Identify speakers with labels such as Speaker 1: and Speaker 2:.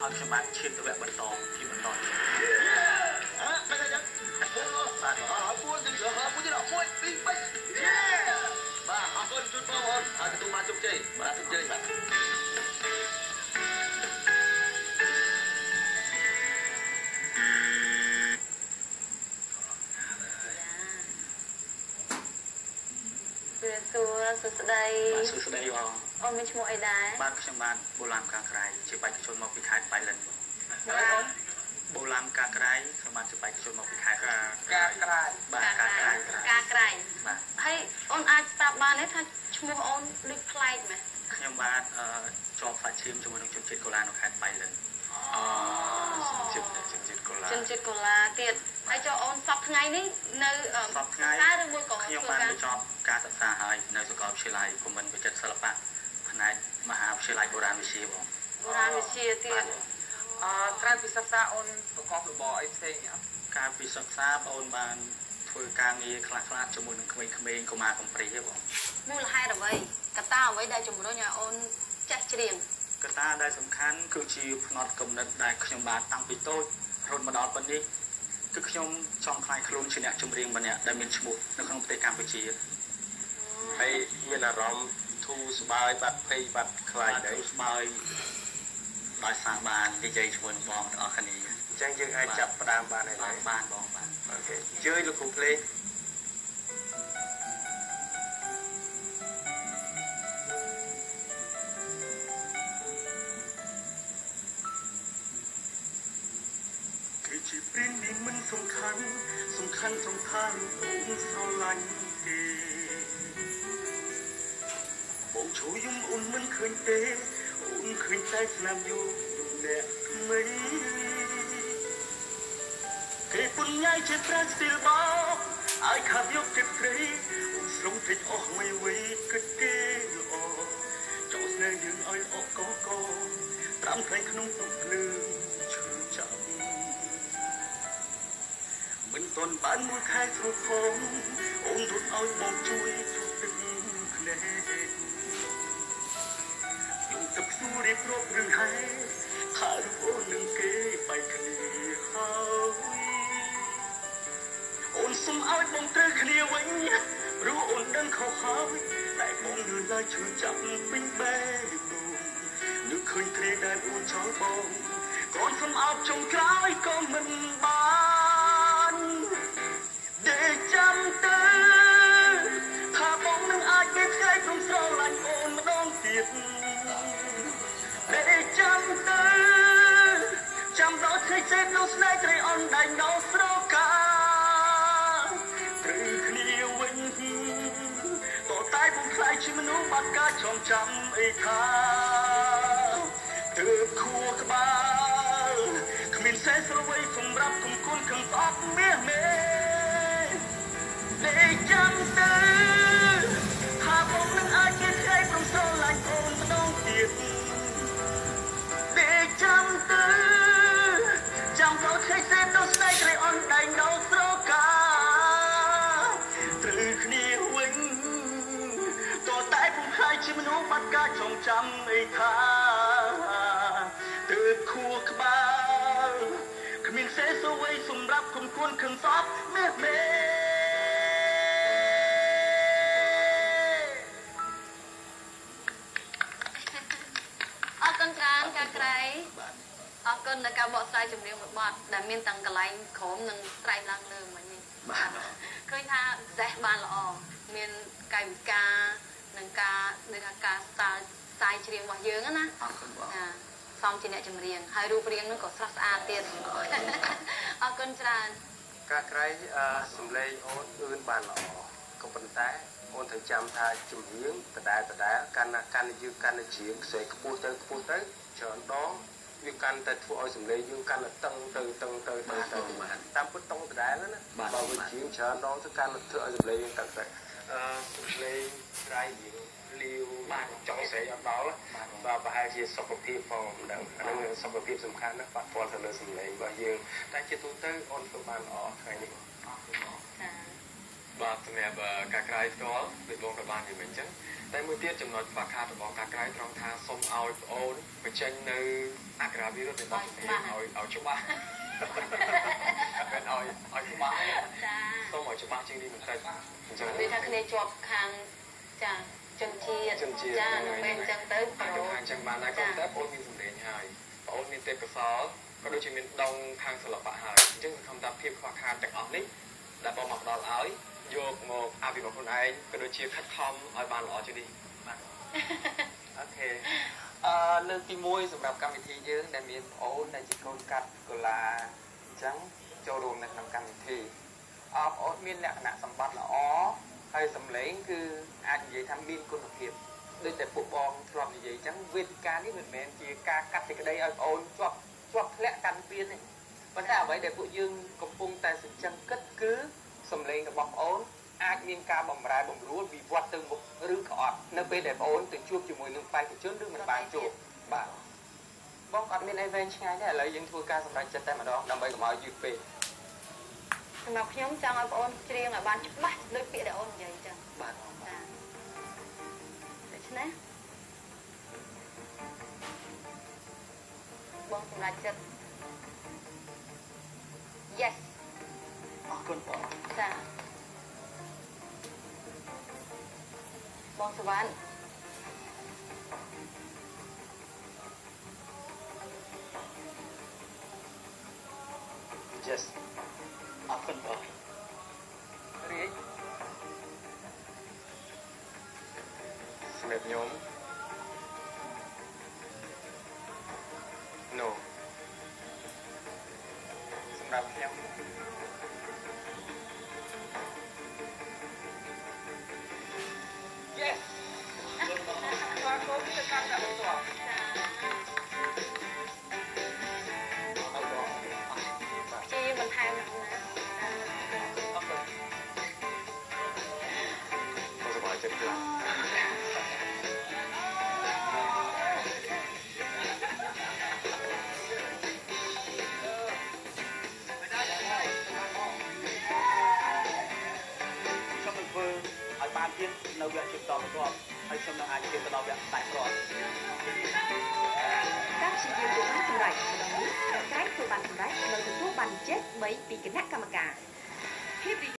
Speaker 1: ឲ្យខ្ញុំបានឈានទៅវគ្គបន្តពីបន្តបាទពួនទៅរហូតមួយទៀត1 2 3បាទអរគុណជូនបងប្អូនឲ្យទទួលបានជោគជ័យបាទជោគជ័យបាទសួស្តីបាទសួស្តីបងអូនមានឈ្មោះអីដែរបាទខ្ញុំបានបូឡាមកាក្រៃជាបេក្ខជនមកពីខេត្តបៃលិនបងបូឡាមកាក្រៃខ្ញុំបានជាបេក្ខជនមកពីខេត្តកាក្រៃបាទកាក្រៃបាទហើយអូនអាចប្រាប់បានទេថាឈ្មោះអូនដូចប្លែកមែនខ្ញុំបានជាប់សាច់ឈាមជាមួយនឹងជនជាតិកូឡានៅខេត្តបៃលិនជនជាតិកូឡាទៀតហើយចូលអូនសប្តាហ៍ថ្ងៃនេះនៅសប្តាហ៍ថ្ងៃឬមួយក៏ខ្ញុំបានបញ្ចប់ការសិក្សាហើយនៅសាកលវិទ្យាល័យគំនិតវិចិត្រសិល្បៈផ្នែកមហាវិទ្យាល័យបុរាណវិទ្យាបងបុរាណវិទ្យាទៀតក្រៅពីសិក្សាអូនប្រកបរបរអីផ្សេងការពីសិក្សាបងបានធ្វើការងារខ្លះជាមួយនឹងក្មេងៗកុមារកំព្រាបងមូលហេតុអ្វីកត្តាអ្វីដែលជំរុញឲ្យអូនចេះច្រៀងកត្តាដែលសំខាន់គឺជាផ្នត់គំនិតដែលខ្ញុំបានតាំងពីតូចរហូតមកដល់ពេលនេះគឺខ្ញុំចង់ខ្លាយខ្លួនជាអ្នកចម្រៀងម្នាក់ដែលមានឈ្មោះនៅក្នុងប្រទេសកម្ពុជាហើយមានអារម្មណ៍ធូរស្បើយបាត់ភ័យបាត់ខ្លាចដែរស្បើយដោយសារបាននិយាយជាមួយនឹងបងទាំងអស់គ្នាអញ្ចឹងយើងអាចចាប់ផ្ដើមបានហើយបានបងបាទអូខេអញ្ជើញលោកគ្រូភ្លេងជាព្រៀននេះមិនសំខាន់trong tháng cũng sao lạnh kề bầu trời dung ôn mình khơi tê ôn khơi tay làm vô dùng đẹp mấy kề phun nhai trên trái still bao ai khát yêu kẹp lấy ôn sống thích óc mây quay cất kê lọ cho nên những ai óc có tạm thành không tục lương chưa chậm mình toàn bán mũi khai thuộc phong ôm đốt áo bóng chui thuộc từng lệ dùng tập su để prop rừng hay thả lúc ôn nâng kế bài khỉ hao ôn xung áo bóng tơ khỉ quanh rú ôn đơn khâu hao lại bóng đưa ra chưa chậm binh bé đồn nước khơi kề đàn ôn chó bóng còn xung áo trong cái con mình bán để chăm tư thả bóng nâng ai biết khai không sao lạnh ôn mà đón tiệt để chăm tư chăm đó thấy chết lúc này trời on đành đau sâu cả từ khi quên tổ tai buông khai chỉ mình uống bát cá trong chăm ấy tha từ khu các ba mình sẽ sớm quay cùng rap cùng cuốn cùng tóc mía mê để chăm tư thả bóng nâng ai biết khai không sao lạnh ôn mà đau tiệt để chăm tư chăm có khai xếp đâu say trời on đành đau sâu cả từ khi huynh tổ tay buông khai chỉ mình uống bát cá trong chăm ấy tha từ khu các ba mình sẽ sâu quay sùng rap cùng cuốn khẩn xót mê mê con tráng ca cày con là ca bọ sai chùm riêng một bọt đã miên tăng cả lạnh khóm nâng trai lăng lương mà nhìn khơi tha dễ bàn lọ miên cày ca nâng ca đưa ca sai riêng vào dương á ná xong chỉ nè chùm riêng hai rùa riêng nó có sát a tiền con tráng ca cày sùng lây ôn ươn bàn lọ có phần té ôn thằng chăm tha chùm riêng tạt đá can dư can chiếm sẽ cua tới chờ đó như can tại phụ ơi sùng lây dương can là tăng từ tam phút tông tạt đá đó bảo với chiếm chờ đó thứ can là thưa sùng lây dương tạt sùng lây rai gì liều trong sẽ đó và hai chia sọc một thiệp phòng đằng năng sọc một thiệp sầm khăn đó phát phòn thành sùng lây và dương tại chia tu tới ôn cơ bản ở ngày nàyបាទសម្រាប់ការក្រៃផ្ទាល់ដូចបងក៏បាននិយាយមិញអញ្ចឹងតែមួយទៀតចំណុចខ្វះខាតរបស់ការក្រៃត្រង់ថាសូមឲ្យប្អូនបញ្ចេញនៅអក្ខរ
Speaker 2: កាវីរត់ទៅដល់ឲ្យច្បាស់មិនឲ្យច្បាស់ចាសូមឲ្យច្បាស់ជាងនេះបន្តិចអញ្ចឹង
Speaker 1: វាថាគ្នាជាប់ខាងចាជនជាតិចានៅពេលអញ្ចឹងទៅប្រូ
Speaker 2: អញ្ចឹងបានដែរក៏តែបងមានសម្លេងហើយបងមានទេពកោសល្យក៏ដូចជាមានដងខាងសិល្បៈហើយអញ្ចឹងសង្ឃឹមថាភាពខ្វះខាតទាំងអស់នេះដែលបងមកផ្ដល់ឲ្យយកមកអភិវឌ្ឍខ្លួនឯងក៏ដូចជាខិតខំឲ្យបានល្អជាងនេះបាទអូខេលើកទី1សម្រាប់កម្មវិធីយើងដែលមានប្អូនដែលជាកូនកាត់កូឡាអញ្ចឹងចូលរួមនៅក្នុងកម្មវិធីប្អូនមានលក្ខណៈសម្បត្តិល្អហើយសម្លេងគឺអាចនិយាយថាមានគុណភាពដូចតែពួកបងធ្លាប់និយាយអញ្ចឹងវេទិកានេះមិនមែនជាការកាត់សេចក្តីឲ្យប្អូនជាប់ធ្លាក់កាន់ពៀនទេប៉ុន្តែអ្វីដែលពួកយើងកំពុងតែសញ្ជឹងគិតគឺសម្លេងរបស់ប្អូនអាចមានការបម្រែបម្រួលវិវត្តទៅមុខឬក៏អត់នៅពេលដែលប្អូនទៅជួបជាមួយនឹងបេក្ខជនឬមិនបានជួបបាទបងអត់មានអីវែងឆ្ងាយទេឥឡូវយើងធ្វើការសម្រេចចិត្តតែម្ដងដើម្បីកុំឲ្យយឺតពេក
Speaker 1: សម្រាប់ខ្ញុំចង់ឲ្យបងអូនច្រៀងឲ្យបានច្បាស់ដូចពាក្យដែលអូននិយាយអញ្ចឹង
Speaker 2: បាទ
Speaker 1: ចាដូច្នេះបងសម្រេចចិត្ត Yes
Speaker 2: អរគុណបង
Speaker 1: ចាបងសវណ្ណ
Speaker 2: Yes អរគុណបងរីកសម្រាប់ខ្ញុំ No សម្រាប់ខ្ញុំYes បាទកូនទៅកាន់តែបន្ត
Speaker 1: ជាបន្ថែមណា
Speaker 2: អរគុណសប្បាយចិត្តខ្លាំង
Speaker 3: បានទៀតនៅវគ្គជិតតបន្ទាប់ហើយខ្ញុំនឹងអាចជិះទៅដល់វគ្គតែគ្រាន់
Speaker 4: ការព្យាយាមយកបានសម្រេចម្ដងនេះក្រែងធ្វើបានសម្រេចនៅទទួលបានជ័យ3ពីគណៈកម្មការភាព